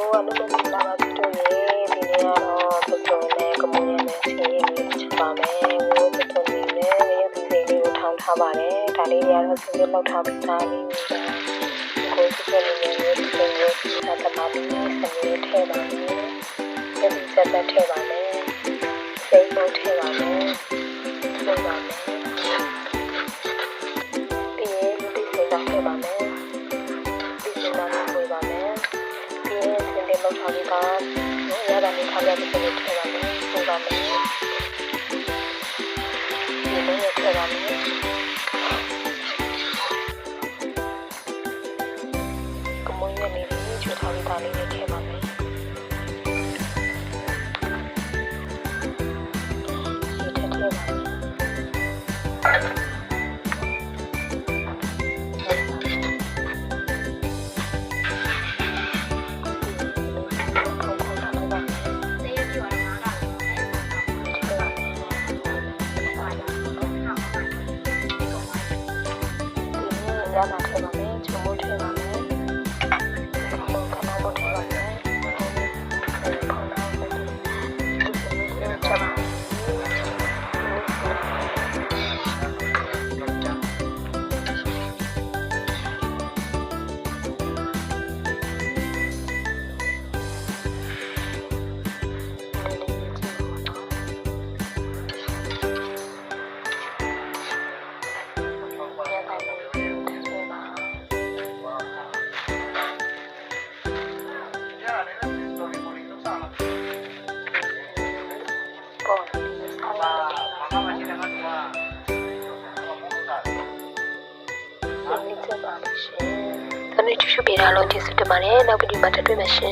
လူမလာပါဘူးတို့ရေဒီနေ့ကတော့ပုစုံနဲ့ကမွေးနဲ့စီးရင်ချက်ပါမယ်ဝိုးပုစုံလေးနဲ့ရည်သေးလေးကိုထောင်းထားပါတယ်ဒါလေးတွေကတော့စီးလောက်ထားပြီးသားလေးကိုပုစုံလေးနဲ့ပုစုံကိုဆက်တပါပြီးစနေထည့်ပါမယ်ရည်ဆက်သက်ထည့်ပါမယ်စိတ်လို့ထည့်ပါမယ်ဆက်ပါမယ်ပြီးရင်ဒီစိတ်တော့ထည့်ပါမယ်ဒီစိတ်တော့ဝေးပါမယ်ပြီးရင်စနေလောက်ထားပြီးသားရတာလေးထားရတဲ့စိတ်ထည့်ပါမယ်ပို့ပါမယ်ဒီလိုထည့်ပါမယ်ကမွေးနဲ့လေးချူထားပြီးသားလေးနဲ့ထည့်ပါမယ်ရမှာထည့်ပါမယ်ချုံမို့ထည့်ပါမယ်ခဏမို့ထည့်ပါမယ်ခဏမို့ထည့်ပါတနေ့ချူချူပေးတာလို့ကျေးဇူးတင်ပါတယ်နောက်ဗီဒီယိုမှာတွေ့မယ်ရှင်